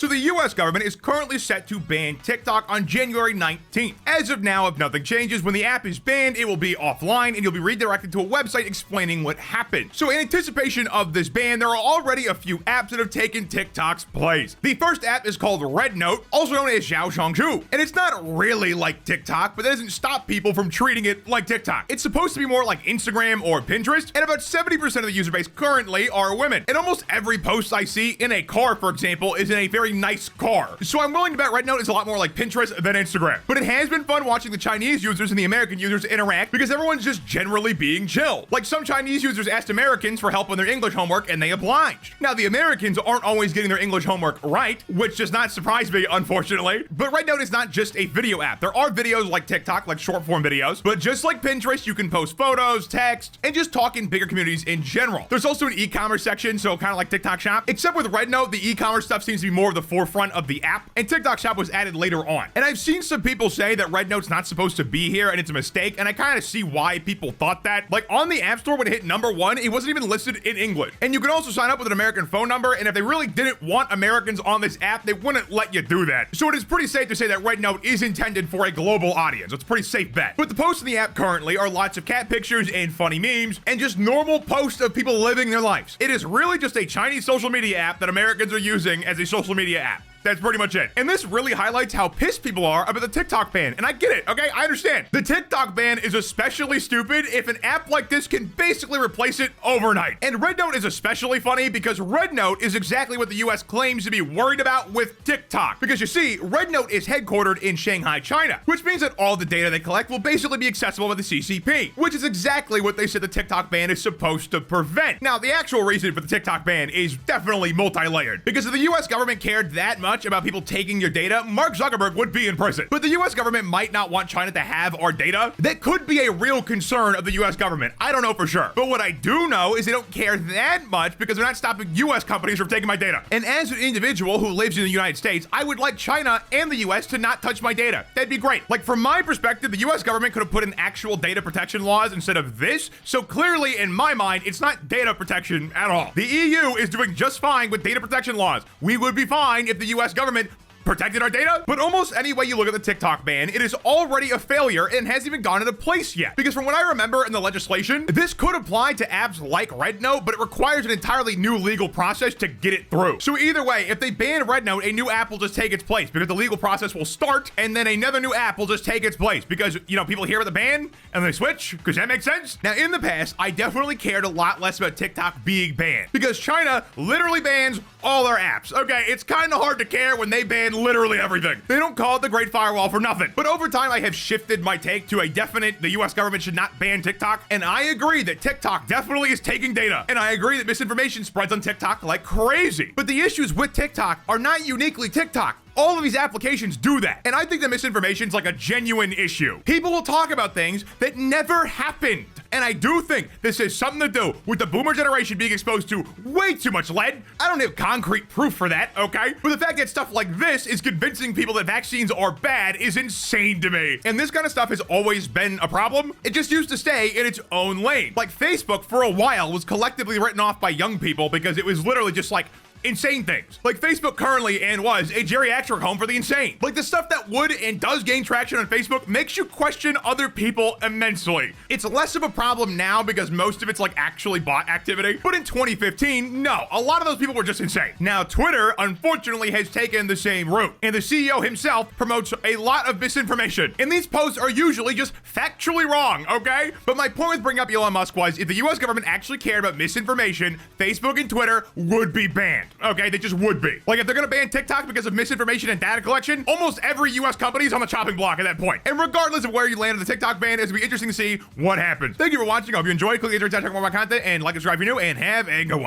So the US government is currently set to ban TikTok on January 19th. As of now, if nothing changes, when the app is banned, it will be offline and you'll be redirected to a website explaining what happened. So in anticipation of this ban, there are already a few apps that have taken TikTok's place. The first app is called RedNote, also known as Xiaohongshu, and it's not really like TikTok, but that doesn't stop people from treating it like TikTok. It's supposed to be more like Instagram or Pinterest, and about 70% of the user base currently are women. And almost every post I see in a car, for example, is in a very nice car. So I'm willing to bet RedNote is a lot more like Pinterest than Instagram. But it has been fun watching the Chinese users and the American users interact because everyone's just generally being chill. Like some Chinese users asked Americans for help on their English homework and they obliged. Now the Americans aren't always getting their English homework right, which does not surprise me, unfortunately. But RedNote is not just a video app. There are videos like TikTok, like short form videos, but just like Pinterest, you can post photos, text, and just talk in bigger communities in general. There's also an e-commerce section, so kind of like TikTok Shop, except with RedNote, the e-commerce stuff seems to be more of the forefront of the app, and TikTok Shop was added later on. And I've seen some people say that RedNote's not supposed to be here and it's a mistake, and I kind of see why people thought that. Like on the App Store when it hit #1, it wasn't even listed in English. And you can also sign up with an American phone number, and if they really didn't want Americans on this app, they wouldn't let you do that. So it is pretty safe to say that RedNote is intended for a global audience. It's a pretty safe bet. But the posts in the app currently are lots of cat pictures and funny memes, and just normal posts of people living their lives. It is really just a Chinese social media app that Americans are using as a social media app. That's pretty much it. And this really highlights how pissed people are about the TikTok ban. And I get it, okay? I understand. The TikTok ban is especially stupid if an app like this can basically replace it overnight. And RedNote is especially funny because RedNote is exactly what the US claims to be worried about with TikTok. Because you see, RedNote is headquartered in Shanghai, China, which means that all the data they collect will basically be accessible by the CCP, which is exactly what they said the TikTok ban is supposed to prevent. Now, the actual reason for the TikTok ban is definitely multi-layered. Because if the US government cared that much about people taking your data, Mark Zuckerberg would be in prison. But the US government might not want China to have our data. That could be a real concern of the US government. I don't know for sure. But what I do know is they don't care that much because they're not stopping US companies from taking my data. And as an individual who lives in the United States, I would like China and the US to not touch my data. That'd be great. Like from my perspective, the US government could have put in actual data protection laws instead of this. So clearly in my mind, it's not data protection at all. The EU is doing just fine with data protection laws. We would be fine if the US government protected our data. But almost any way you look at the TikTok ban, it is already a failure and hasn't even gone into place yet. Because from what I remember in the legislation, this could apply to apps like RedNote, but it requires an entirely new legal process to get it through. So either way, if they ban RedNote, a new app will just take its place because the legal process will start and then another new app will just take its place because, you know, people hear about the ban and they switch because that makes sense. Now in the past, I definitely cared a lot less about TikTok being banned because China literally bans all our apps. Okay, it's kind of hard to care when they ban literally everything. They don't call it the Great Firewall for nothing. But over time, I have shifted my take to a definite, the US government should not ban TikTok. And I agree that TikTok definitely is taking data. And I agree that misinformation spreads on TikTok like crazy. But the issues with TikTok are not uniquely TikTok. All of these applications do that. And I think that misinformation is like a genuine issue. People will talk about things that never happened. And I do think this has something to do with the boomer generation being exposed to way too much lead. I don't have concrete proof for that, okay? But the fact that stuff like this is convincing people that vaccines are bad is insane to me. And this kind of stuff has always been a problem. It just used to stay in its own lane. Like Facebook for a while was collectively written off by young people because it was literally just like insane things. Like Facebook currently and was a geriatric home for the insane. Like the stuff that would and does gain traction on Facebook makes you question other people immensely. It's less of a problem now because most of it's like actually bot activity. But in 2015, no, a lot of those people were just insane. Now Twitter, unfortunately, has taken the same route. And the CEO himself promotes a lot of misinformation. And these posts are usually just factually wrong, okay? But my point with bringing up Elon Musk was if the US government actually cared about misinformation, Facebook and Twitter would be banned. Okay, they just would be. Like if they're gonna ban TikTok because of misinformation and data collection, almost every US company is on the chopping block at that point. And regardless of where you land on the TikTok ban, it's gonna be interesting to see what happens. Thank you for watching. I hope you enjoyed. Click the tab, check out more of my content, and like and subscribe if you're new, and have a good one.